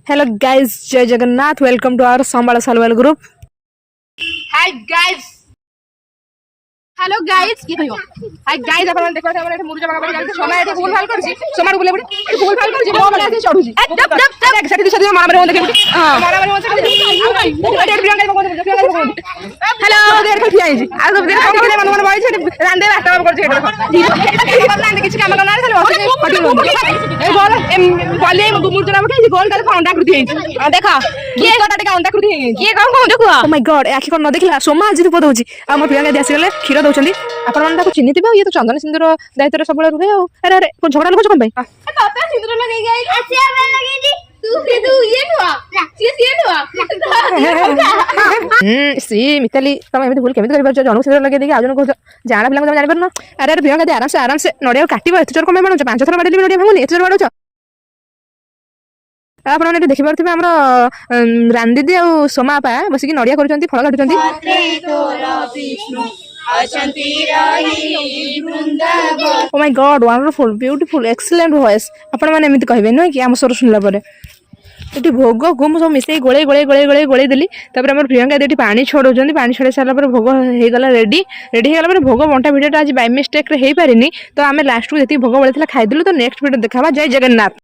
Hello guys, Jai Jagannath. Welcome to our Sambala Salwal group. Hi guys. Hello guys কি কইও hi guys আপনারা দেখো আমরা এটা মুরজা বাগাবাড়ি যাইতে সময় এটা ভুল ভাল করছি সময় বলে বলে এটা ভুল ভাল করছি মো মানে আছে চড়ুছি ডপ ডপ ডপ এক সাথে সাথে মারামারি হতে দেখি মারামারি হতে এটা প্রিয়াঙ্কা বন্ধ হ্যালো দের কি আইছি আর সব দের কাম করে মানে বাড়ি ছেড়ে রান্দে রাস্তা করছে এটা দেখো রান্দে কিছু কাম করনা খালি অসে ফটি এই বল বলে মুরজা বাগাবাড়ি এই গোল তাহলে ফাউন্ডা করতে হইছে দেখা কি কটা টাকা অন্ডা করতে হইছে কি কাম কোন দেখো Oh my god, আখি কোন নদেখিলা সোমা আজি পদ হଉଛି ଆଉ ମୋ ପ୍ରିୟଙ୍କା ଆସି ଗଲେ କ୍ଷୀର ଦଉଛନ୍ତି ଆପଣ ମାନେ ତାକୁ ଚିହ୍ନିଥିବେ ଇଏ ତ ଚନ୍ଦନ ସିନ୍ଦୁର ଦାୟିତ୍ୱରେ ସବୁବେଳେ ରୁହେ ଆଉ ଆରେ ଆରେ କୋଉ ଝଗଡା ଲଗୁଛ କଣ ପାଇଁ ବାପା ସିନ୍ଦୁର ଲଗେଇ ଗାଇ ଆସିଆ ପାଇଁ ଲଗେଇଛି ତୁ ଇଏ ନୁଆ ସିଏ ନୁଆ ସି ମିତାଲି ତମେ ଏମିତି ଭୁଲ କେମିତି କରିପାରୁଛ ଜଣକୁ ସିନ୍ଦୁର ଲଗେଇ ଦେଇକି ଆଉ ଜଣକୁ ଜାଣା ପିଲାଙ୍କୁ ତମେ ଜାଣିପାରୁନ ଆରେ ଆରେ ପ୍ରିୟଙ୍କା ଦି ଆରାମସେ ନଡ଼ିଆ କାଟିବ ଏତେ ଜୋର କଣ ପାଇଁ ବାଣୁଛ 5 ଥର ବାଡେଇଲେ ବି ନଡ଼ିଆ ଭାଙ୍ଗୁନି ଏତେ ଜୋର ବାଡୁଛ ଆପଣମାନେ ଏଠି ଦେଖିପାରୁଥିବେ ଆମର ରାନି ଦିଦି ଆଉ ସୋମା ଆପା ବସିକି ନଡ଼ିଆ କରୁଛନ୍ତି ଫଳ କାଟୁଛନ୍ତି ଓ ମାଇ ଗଡ୍ ୱାଣ୍ଡରଫୁଲ ବ୍ୟୁଟିଫୁଲ ଏକ୍ସେଲେଣ୍ଟ ଭଏସ୍ ଆପଣମାନେ ଏମିତି କହିବେ ନୁହେଁ କି ଆମ ସ୍ୱର ଶୁଣିଲା ପରେ ଏଠି ଭୋଗକୁ ମୁଁ ସବୁ ମିଶେଇ ଗୋଳେଇ ଦେଲି ତାପରେ ଆମର ପ୍ରିୟଙ୍କା ଏଠି ପାଣି ଛଡ଼ଉଛନ୍ତି ପାଣି ଛଡ଼େଇ ସାରିଲା ପରେ ଭୋଗ ହେଇଗଲା ରେଡ଼ି ହେଇଗଲା ପରେ ଭୋଗ ବଣ୍ଟା ଭିଡ଼ିଓଟା ଆଜି ବାଇ ମିଷ୍ଟେକ୍ରେ ହେଇପାରିନି ତ ଆମେ ଲାଷ୍ଟକୁ ଯେତିକି ଭୋଗ ବଳିଥିଲା ଖାଇଦେଲୁ ତ ନେକ୍ସଟ ଭିଡ଼ିଓ ଦେଖାବା ଜୟ ଜଗନ୍ନାଥ।